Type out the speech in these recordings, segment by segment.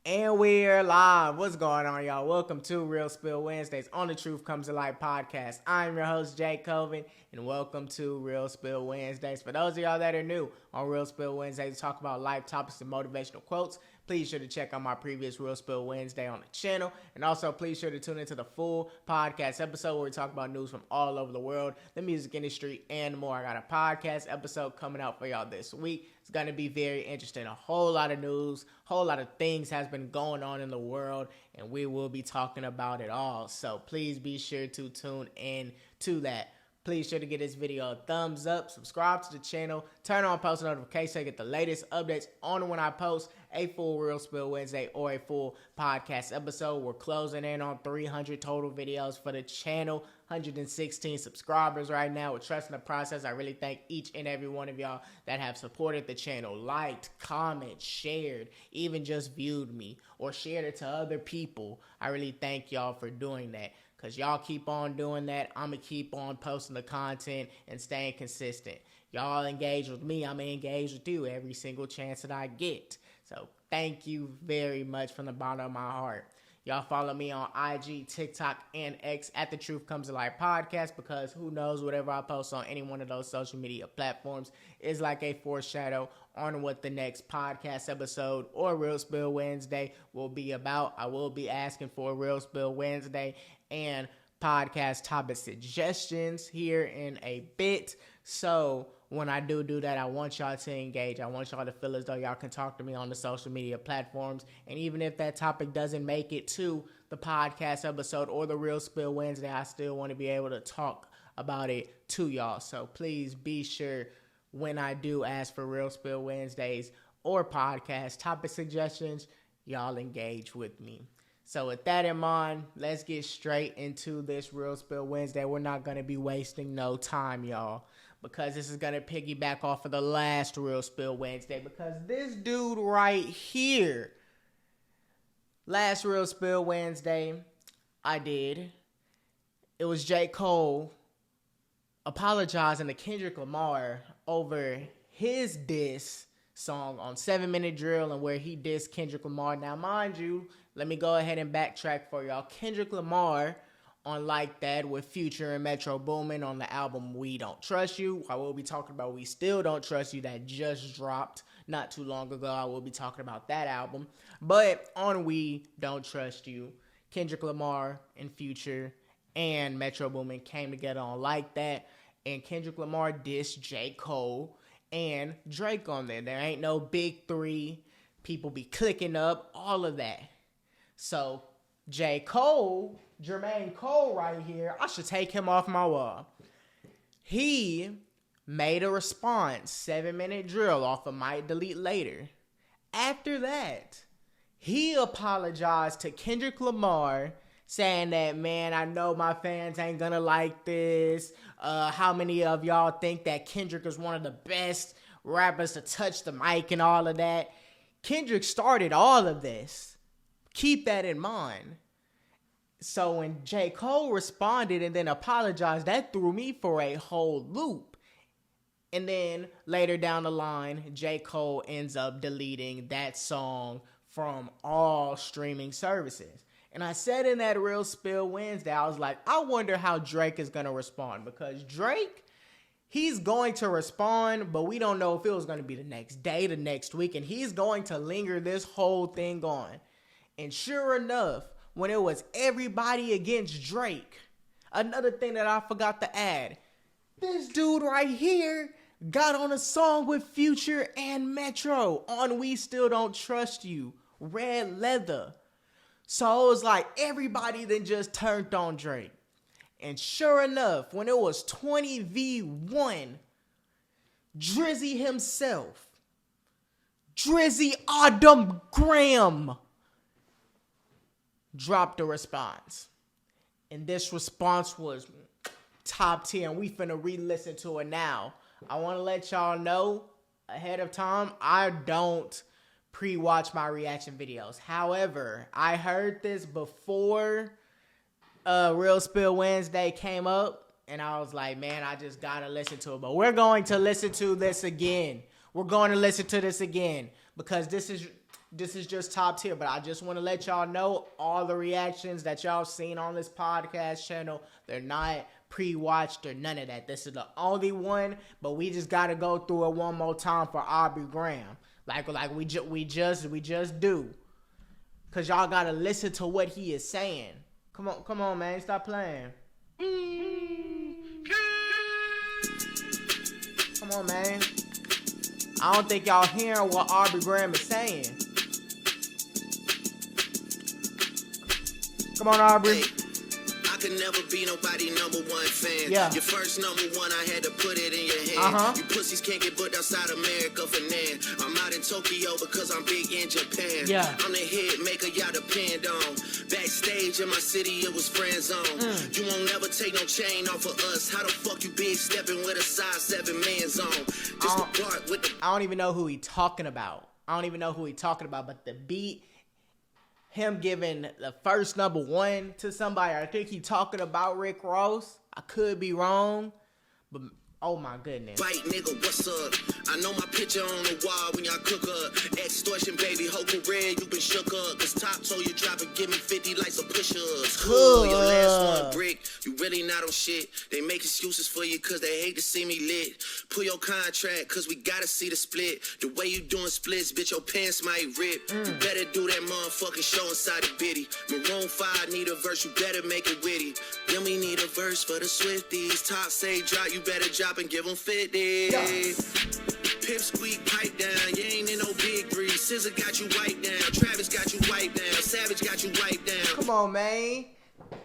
And we're live. What's going on, y'all? Welcome to Real Spill Wednesdays on the Truth Comes to Light podcast. I'm your host, Jay Coven, and welcome to Real Spill Wednesdays. For those of y'all that are new on Real Spill Wednesdays, we talk about life topics and motivational quotes. Please sure to check out my previous Real Spill Wednesday on the channel. And also, please sure to tune into the full podcast episode where we talk about news from all over the world, the music industry, and more. I got a podcast episode coming out for y'all this week. It's going to be very interesting. A whole lot of news, whole lot of things has been going on in the world, and we will be talking about it all. So please be sure to tune in to that. Please sure to give this video a thumbs up, subscribe to the channel, turn on post notifications so you get the latest updates on when I post a full Real Spill Wednesday or a full podcast episode. We're closing in on 300 total videos for the channel, 116 subscribers right now. We're trusting the process. I really thank each and every one of y'all that have supported the channel, liked, commented, shared, even just viewed me or shared it to other people. I really thank y'all for doing that. Because y'all keep on doing that, I'm going to keep on posting the content and staying consistent. Y'all engage with me, I'm going to engage with you every single chance that I get. So thank you very much from the bottom of my heart. Y'all follow me on IG, TikTok, and X at The Truth Comes to Light podcast, because who knows, whatever I post on any one of those social media platforms is like a foreshadow on what the next podcast episode or Real Spill Wednesday will be about. I will be asking for a Real Spill Wednesday and podcast topic suggestions here in a bit. So when I do that, I want y'all to engage. I want y'all to feel as though y'all can talk to me on the social media platforms. And even if that topic doesn't make it to the podcast episode or the Real Spill Wednesday, I still want to be able to talk about it to y'all. So please be sure when I do ask for Real Spill Wednesdays or podcast topic suggestions, y'all engage with me. So with that in mind, let's get straight into this Real Spill Wednesday. We're not going to be wasting no time, y'all, because this is going to piggyback off of the last Real Spill Wednesday, because this dude right here, last Real Spill Wednesday, it was J. Cole apologizing to Kendrick Lamar over his diss song on 7 Minute Drill and where he dissed Kendrick Lamar. Now, mind you, let me go ahead and backtrack for y'all. Kendrick Lamar on Like That with Future and Metro Boomin on the album We Don't Trust You. I will be talking about We Still Don't Trust You that just dropped not too long ago. I will be talking about that album. But on We Don't Trust You, Kendrick Lamar and Future and Metro Boomin came together on Like That. And Kendrick Lamar dissed J. Cole and Drake on there. There ain't no big three. People be clicking up, all of that. So, J. Cole, Jermaine Cole right here, I should take him off my wall. He made a response, 7 Minute Drill off of Might Delete Later. After that, he apologized to Kendrick Lamar, saying that, man, I know my fans ain't gonna like this. How many of y'all think that Kendrick is one of the best rappers to touch the mic and all of that? Kendrick started all of this. Keep that in mind. So when J. Cole responded and then apologized, that threw me for a whole loop. And then later down the line, J. Cole ends up deleting that song from all streaming services. And I said in that Real Spill Wednesday, I was like, I wonder how Drake is going to respond. Because Drake, he's going to respond, but we don't know if it was going to be the next day, the next week. And he's going to linger this whole thing on. And sure enough, when it was everybody against Drake, another thing that I forgot to add, this dude right here got on a song with Future and Metro on We Still Don't Trust You, Red Leather. So it was like everybody then just turned on Drake. And sure enough, when it was 20v1, Drizzy himself, Drizzy Adam Graham, dropped a response. And this response was top tier, and we finna re-listen to it now. I want to let y'all know ahead of time, I don't pre-watch my reaction videos. However, I heard this before Real Spill Wednesday came up, and I was like, man, I just gotta listen to it. But we're going to listen to this again. We're going to listen to this again because this is this is just top tier, but I just want to let y'all know all the reactions that y'all seen on this podcast channel, they're not pre-watched or none of that. This is the only one, but we just got to go through it one more time for Aubrey Graham. Like we just do. Cause y'all got to listen to what he is saying. Come on, man. Stop playing. Come on, man. I don't think y'all hearing what Aubrey Graham is saying. Come on, Aubrey. I could never be nobody number one fan. Yeah. Your first number one, I had to put it in your hand. You pussies can't get booked outside America for nan. I'm out in Tokyo because I'm big in Japan. Yeah. I'm the hit maker y'all depend on. Backstage in my city, it was friend zone. You won't never take no chain off of us. How the fuck you big stepping with a size 7 man's on? This the part with the... I don't even know who he talking about. But the beat, him giving the first number one to somebody, I think he talking about Rick Ross. I could be wrong, but oh my goodness. Fight, nigga, what's up? I know my picture on the wall when y'all cook up. Extortion, baby, whole career, you been shook up. Cause Top told you drop and give me 50 like some push-ups. Cool, your last one brick, you really not on shit. They make excuses for you cause they hate to see me lit. Pull your contract cause we gotta see the split. The way you doing splits, bitch, your pants might rip. You better do that motherfucking show inside the bitty. Maroon 5 need a verse, you better make it witty. Then we need a verse for the Swifties. Top say drop, you better drop and give them 50. Yeah. Pip squeak, pipe down. You ain't in no big three. Scissor got you wiped down. Travis got you wiped down. Savage got you wiped down. Come on, man.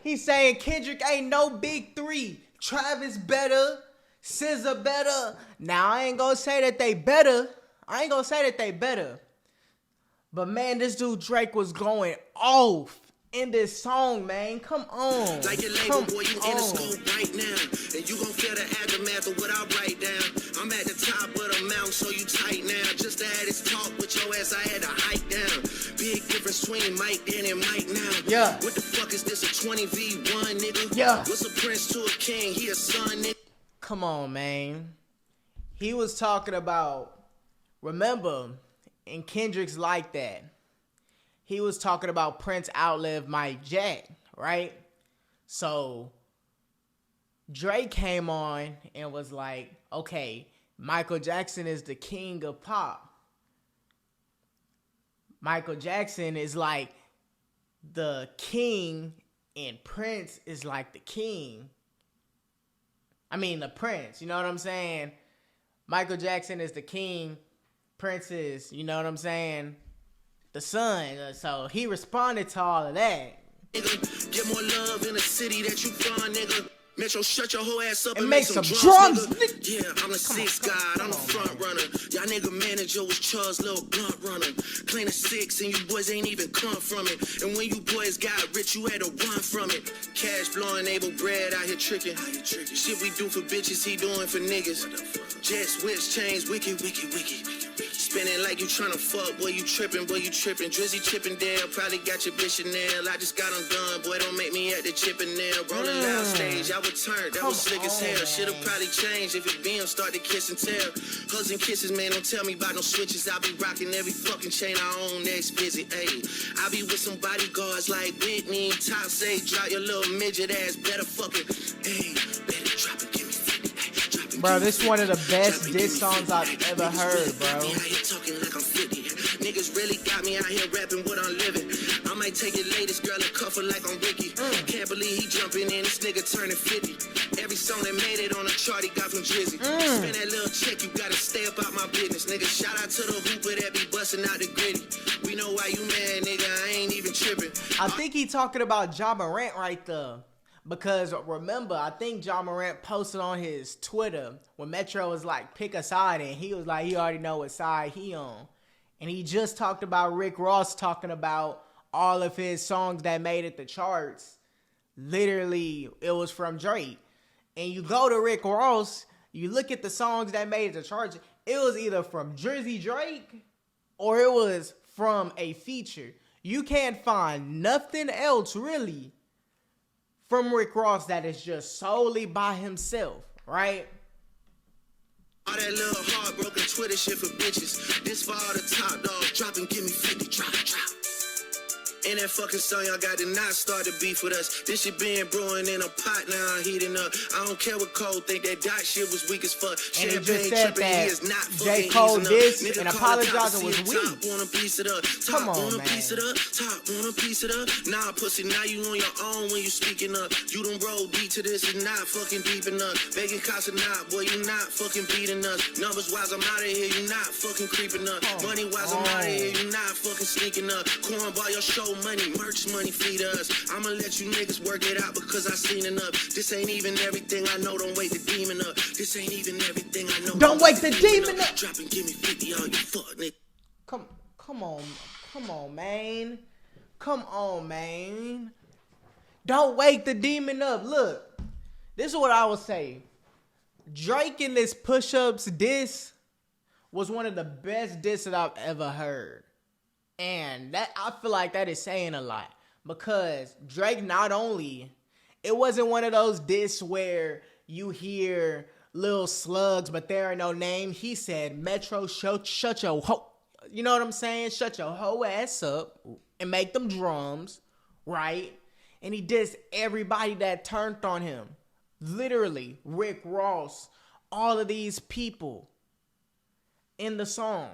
He's saying Kendrick ain't no big three. Travis better. SZA better. Now, I ain't gonna say that they better. But, man, this dude Drake was going off in this song, man. Come on. Like your label, boy, you in the scope right now. And you gon' feel the aftermath of what I write down. I'm at the top of the mountain, so you tight now. Just to have this talk with your ass, I had to hike down. Big difference between Mike then and Mike now. Yeah. What the fuck is this, a 20v1, nigga? Yeah. What's a prince to a king? He a son, nigga. Come on, man. He was talking about, remember, in Kendrick's Like That, he was talking about Prince outlived Mike Jack, right? So Drake came on and was like, okay, Michael Jackson is the king of pop. Michael Jackson is like the king and Prince is like the king. I mean, the prince, you know what I'm saying? Michael Jackson is the king. Prince is, you know what I'm saying, the son. So he responded to all of that. Nigga, get more love in the city that you from, nigga. Metro, shut your whole ass up and make some drums, nigga. Yeah, I'm the sixth guy, I'm the front runner. Y'all nigga manager was Charles' little blunt runner. Playing a 6 and you boys ain't even come from it. And when you boys got rich, you had to run from it. Cash blowing, able bread out here tricking. Shit we do for bitches, he doing for niggas. Jets, whips, chains, wicked. Spinning like you tryna fuck, boy, you trippin'. Drizzy Chippendale, probably got your bitch Chanel. I just got them done, boy, don't make me at the Chippendale. Rolling loud stage, I would turn, that was slick as hell. Shit'll probably change if it BM start to kiss and tell. Hugs and kisses, man, don't tell me about no switches. I be rocking every fucking chain I own next visit, ayy. I be with some bodyguards like Whitney. Top say, drop your little midget ass, better fucking, ayy. Better drop and give me 50, ayy. Bro, this is one of the best diss songs I've ever heard, bro. Talking like I'm 50. Niggas really got me out here rapping what I'm living. I might take your latest girl and cuff her like I'm Ricky. Can't believe he jumping in, this nigga turning 50. Every song that made it on the chart he got from Drizzy. Spend that little check, you gotta stay up out my business. Nigga, shout out to the hooper that be busting out the gritty. We know why you mad, nigga, I ain't even tripping. I think he talking about Ja Morant right there. Because remember, I think Ja Morant posted on his Twitter when Metro was like, pick a side, and he was like, he already know what side he on. And he just talked about Rick Ross talking about all of his songs that made it the charts. Literally, it was from Drake. And you go to Rick Ross, you look at the songs that made it the charts, it was either from Drizzy Drake or it was from a feature. You can't find nothing else really from Rick Ross that is just solely by himself, right? All that little heartbroken Twitter shit for bitches. This for all the top dogs. Drop and give me 50. Drop. And that fucking song y'all got to not start the beef with us. This shit been brewing in a pot, now I'm heating up. I don't care what Cole think, that dot shit was weak as fuck. And he just Champagne said tripping, that he is not J. fucking Cole easing this up. Nigga and call it top, apologizing was see weak. Top, wanna piece it up. Come Top, on, wanna man. piece it up. Top, wanna piece it up. Nah, pussy, now you on your own when you speaking up. You done roll deep to this, and not fucking deep enough. Begging cops or not, boy, you not fucking beating us. Numbers wise, I'm out of here, you not fucking creeping up. Money wise, I'm out of here, you not fucking sneaking up. Cornball, your show money, merch money, feed us. I'ma let you niggas work it out because I seen enough. This ain't even everything I know, don't wake the demon up. This ain't even everything I know. Don't wake the demon up. Drop and give me 50, all you fuck niggas. Come on, man. Come on, man. Don't wake the demon up. Look, this is what I would say. Drake in this push-ups diss was one of the best diss that I've ever heard. And that I feel like that is saying a lot. Because Drake not only, it wasn't one of those diss where you hear little slugs, but there are no name. He said, Metro, shut your ho, you know what I'm saying? Shut your hoe ass up and make them drums, right? And he dissed everybody that turned on him. Literally, Rick Ross, all of these people in the song.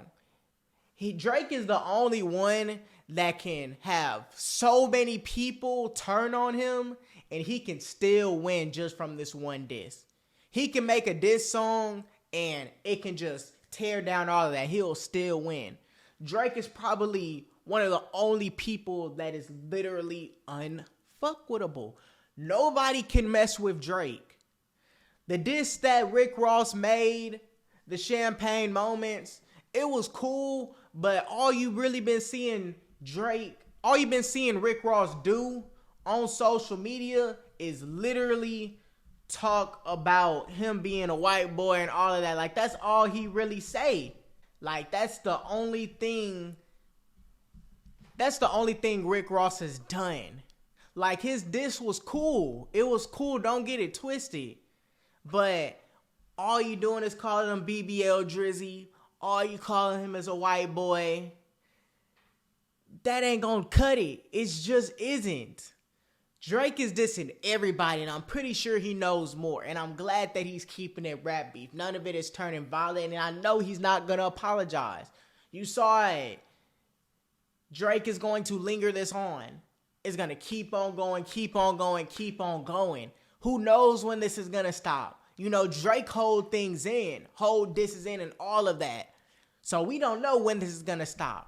Drake is the only one that can have so many people turn on him and he can still win just from this one diss. He can make a diss song and it can just tear down all of that. He'll still win. Drake is probably one of the only people that is literally unfuckwittable. Nobody can mess with Drake. The diss that Rick Ross made, the Champagne Moments, it was cool, but all you really been seeing Rick Ross do on social media is literally talk about him being a white boy and all of that. Like, that's all he really say. Like, that's the only thing Rick Ross has done. Like, his diss was cool. It was cool, don't get it twisted. But all you doing is calling him BBL Drizzy. All you calling him is a white boy. That ain't gonna cut it. It just isn't. Drake is dissing everybody, and I'm pretty sure he knows more. And I'm glad that he's keeping it rap beef. None of it is turning violent, and I know he's not gonna apologize. You saw it. Drake is going to linger this on. It's gonna keep on going, keep on going, keep on going. Who knows when this is gonna stop? You know, Drake hold things in, hold disses in and all of that. So we don't know when this is gonna stop.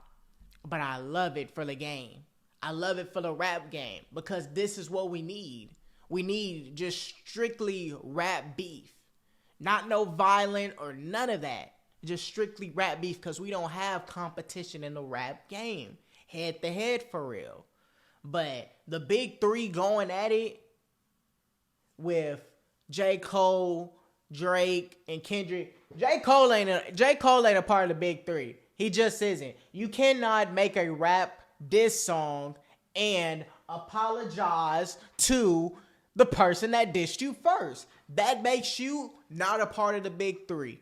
But I love it for the game. I love it for the rap game because this is what we need. We need just strictly rap beef. Not no violent or none of that. Just strictly rap beef because we don't have competition in the rap game. Head to head for real. But the big three going at it with J. Cole, Drake, and Kendrick. J. Cole ain't a part of the big three. He just isn't. You cannot make a rap diss song and apologize to the person that dissed you first. That makes you not a part of the big three.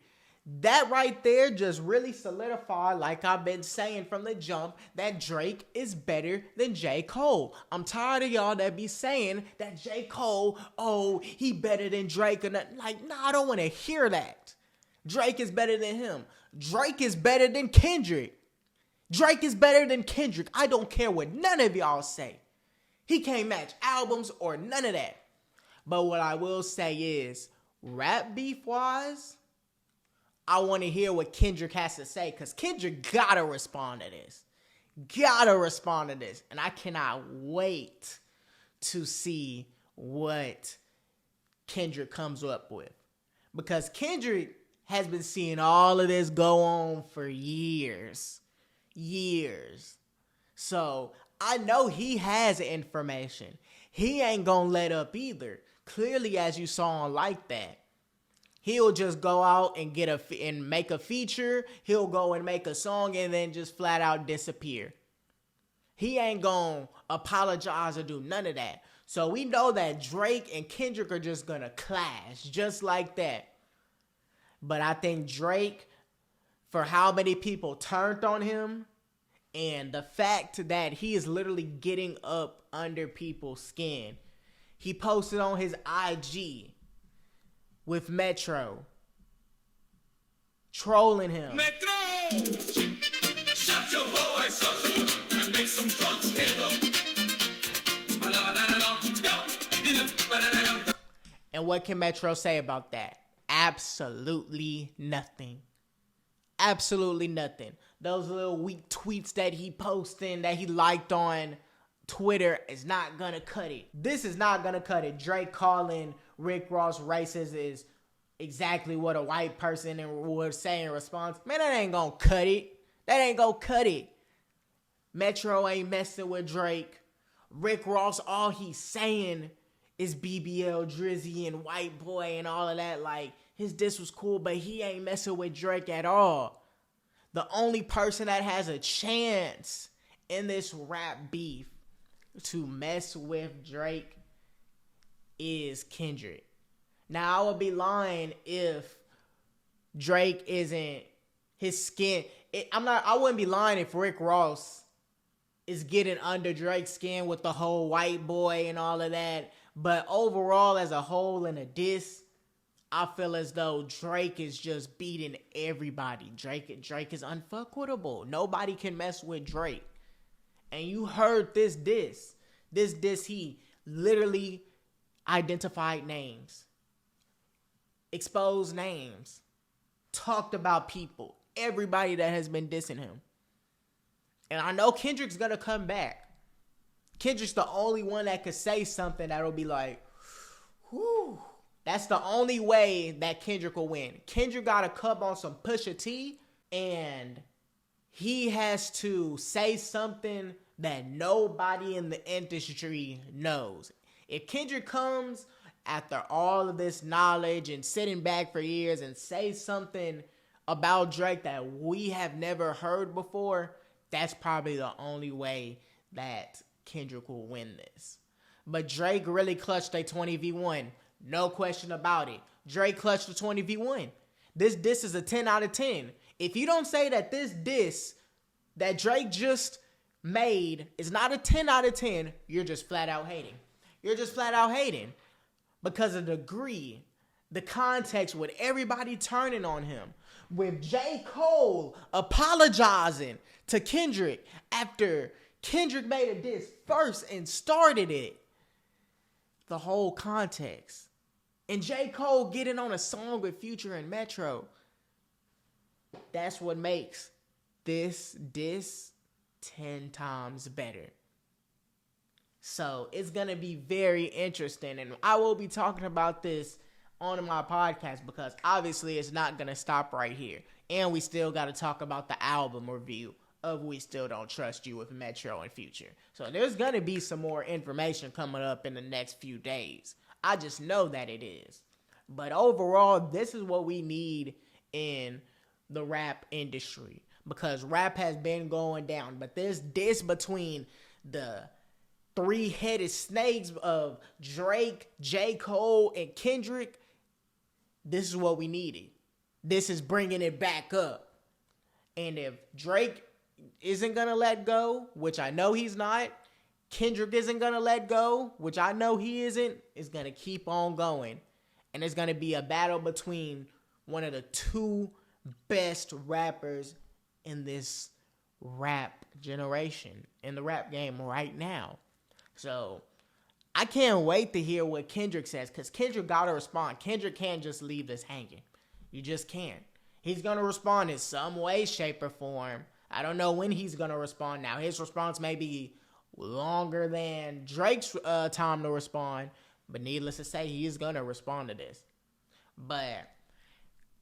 That right there just really solidified, like I've been saying from the jump, that Drake is better than J. Cole. I'm tired of y'all that be saying that J. Cole, oh, he better than Drake. Or not. Like, nah, I don't want to hear that. Drake is better than him. Drake is better than Kendrick. Drake is better than Kendrick. I don't care what none of y'all say. He can't match albums or none of that. But what I will say is, rap beef-wise, I want to hear what Kendrick has to say because Kendrick gotta respond to this. Gotta respond to this. And I cannot wait to see what Kendrick comes up with. Because Kendrick has been seeing all of this go on for years. So I know he has information. He ain't gonna let up either. Clearly, as you saw on Like That, he'll just go out and and make a feature. He'll go and make a song and then just flat out disappear. He ain't gonna apologize or do none of that. So we know that Drake and Kendrick are just gonna clash just like that. But I think Drake, for how many people turned on him, and the fact that he is literally getting up under people's skin. He posted on his IG with Metro trolling him. Metro! Shut your voice up and make some drums hit up. And what can Metro say about that? Absolutely nothing. Absolutely nothing. Those little weak tweets that he posted, that he liked on Twitter, is not gonna cut it. This is not gonna cut it. Drake calling Rick Ross racist is exactly what a white person would say in response. Man, that ain't gonna cut it. That ain't gonna cut it. Metro ain't messing with Drake. Rick Ross, all he's saying is BBL, Drizzy, and White Boy and all of that. Like, his diss was cool, but he ain't messing with Drake at all. The only person that has a chance in this rap beef to mess with Drake is Kendrick. Now, I would be lying if Drake isn't his skin. I wouldn't be lying if Rick Ross is getting under Drake's skin with the whole White Boy and all of that. But overall, as a whole, in a diss, I feel as though Drake is just beating everybody. Drake is unfuckwittable. Nobody can mess with Drake. And you heard this diss. This diss, he literally identified names, exposed names, talked about people, everybody that has been dissing him. And I know Kendrick's gonna come back. Kendrick's the only one that could say something that'll be like, whew. That's the only way that Kendrick will win. Kendrick got to come on some Pusha T, and he has to say something that nobody in the industry knows. If Kendrick comes after all of this knowledge and sitting back for years and say something about Drake that we have never heard before, that's probably the only way that Kendrick will win this. But Drake really clutched a 20v1. No question about it. Drake clutched a 20v1. This diss is a 10 out of 10. If you don't say that this diss that Drake just made is not a 10 out of 10, you're just flat out hating. You're just flat out hating. Because of the degree, the context with everybody turning on him. With J. Cole apologizing to Kendrick after Kendrick made a diss first and started it. The whole context. And J. Cole getting on a song with Future and Metro. That's what makes this diss 10 times better. So it's going to be very interesting. And I will be talking about this on my podcast because obviously it's not going to stop right here. And we still got to talk about the album review of We Still Don't Trust You with Metro and Future. So there's going to be some more information coming up in the next few days. I just know that it is. But overall, this is what we need in the rap industry. Because rap has been going down. But this between the three-headed snakes of Drake, J. Cole, and Kendrick, this is what we needed. This is bringing it back up. And if Drake isn't going to let go, which I know he's not, Kendrick isn't going to let go, which I know he isn't, it's going to keep on going. And it's going to be a battle between one of the two best rappers in this rap generation, in the rap game right now. So I can't wait to hear what Kendrick says, because Kendrick got to respond. Kendrick can't just leave this hanging. You just can't. He's going to respond in some way, shape, or form. I don't know when he's going to respond now. His response may be longer than Drake's time to respond, but needless to say, he is going to respond to this. But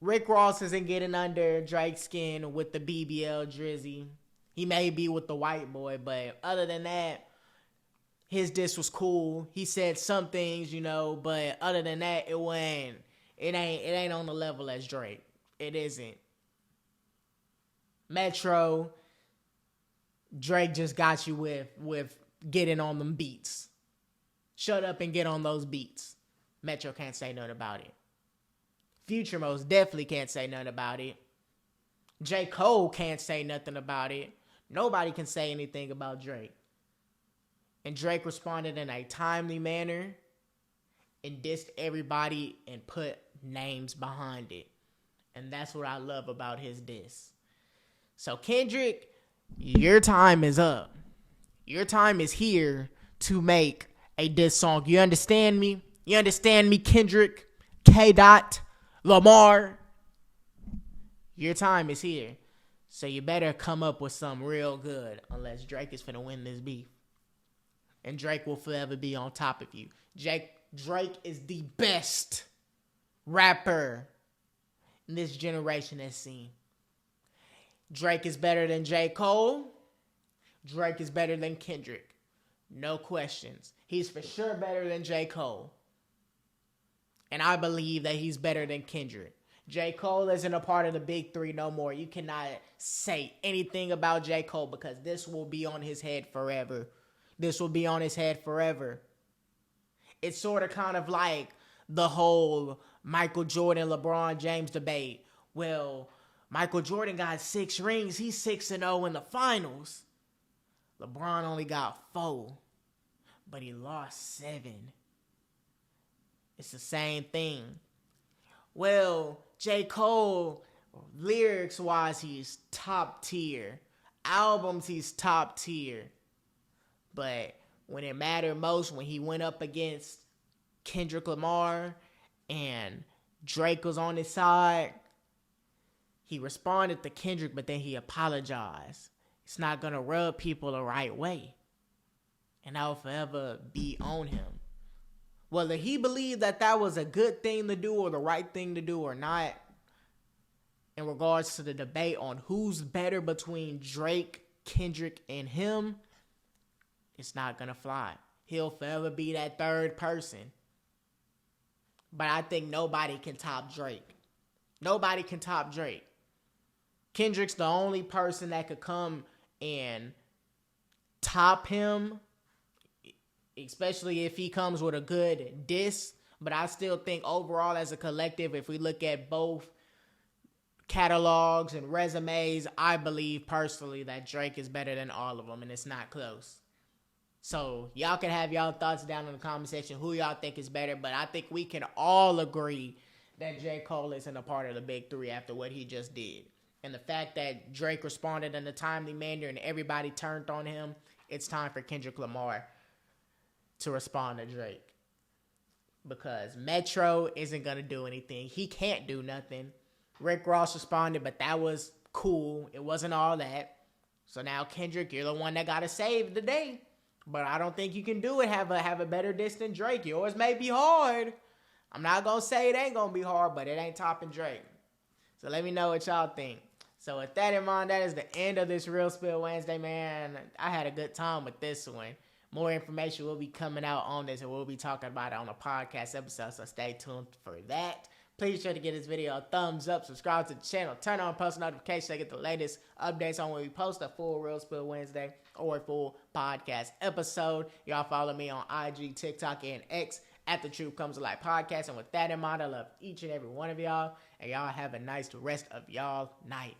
Rick Ross isn't getting under Drake's skin with the BBL Drizzy. He may be with the White Boy, but other than that, his diss was cool. He said some things, but other than that, it ain't on the level as Drake. It isn't. Metro, Drake just got you with getting on them beats. Shut up and get on those beats. Metro can't say nothing about it. Future most definitely can't say nothing about it. J. Cole can't say nothing about it. Nobody can say anything about Drake. And Drake responded in a timely manner and dissed everybody and put names behind it. And that's what I love about his diss. So Kendrick, your time is up. Your time is here to make a diss song. You understand me? You understand me, Kendrick? K. Lamar? Your time is here. So you better come up with something real good, unless Drake is finna win this beef. And Drake will forever be on top of you. Drake is the best rapper in this generation that's seen. Drake is better than J. Cole. Drake is better than Kendrick. No questions. He's for sure better than J. Cole. And I believe that he's better than Kendrick. J. Cole isn't a part of the big three no more. You cannot say anything about J. Cole because this will be on his head forever. This will be on his head forever. It's sort of kind of like the whole Michael Jordan, LeBron James debate. Well, Michael Jordan got 6 rings. He's 6-0 in the finals. LeBron only got 4, but he lost 7. It's the same thing. Well, J. Cole, lyrics-wise, he's top tier. Albums, he's top tier. But when it mattered most, when he went up against Kendrick Lamar and Drake was on his side, he responded to Kendrick, but then he apologized. It's not going to rub people the right way. And I'll forever be on him. Whether he believed that that was a good thing to do or the right thing to do or not, in regards to the debate on who's better between Drake, Kendrick, and him, it's not going to fly. He'll forever be that third person. But I think nobody can top Drake. Nobody can top Drake. Kendrick's the only person that could come and top him, especially if he comes with a good diss. But I still think overall as a collective, if we look at both catalogs and resumes, I believe personally that Drake is better than all of them, and it's not close. So y'all can have y'all thoughts down in the comment section who y'all think is better, but I think we can all agree that J. Cole isn't a part of the big three after what he just did. And the fact that Drake responded in a timely manner and everybody turned on him, it's time for Kendrick Lamar to respond to Drake. Because Metro isn't going to do anything. He can't do nothing. Rick Ross responded, but that was cool. It wasn't all that. So now, Kendrick, you're the one that got to save the day. But I don't think you can do it. Have a better diss than Drake. Yours may be hard. I'm not going to say it ain't going to be hard, but it ain't topping Drake. So let me know what y'all think. So with that in mind, that is the end of this Real Spill Wednesday, man. I had a good time with this one. More information will be coming out on this, and we'll be talking about it on a podcast episode, so stay tuned for that. Please be sure to give this video a thumbs up, subscribe to the channel, turn on post notifications to get the latest updates on when we post a full Real Spill Wednesday or a full podcast episode. Y'all follow me on IG, TikTok, and X at The Truth Comes to Light Podcast. And with that in mind, I love each and every one of y'all, and y'all have a nice rest of y'all night.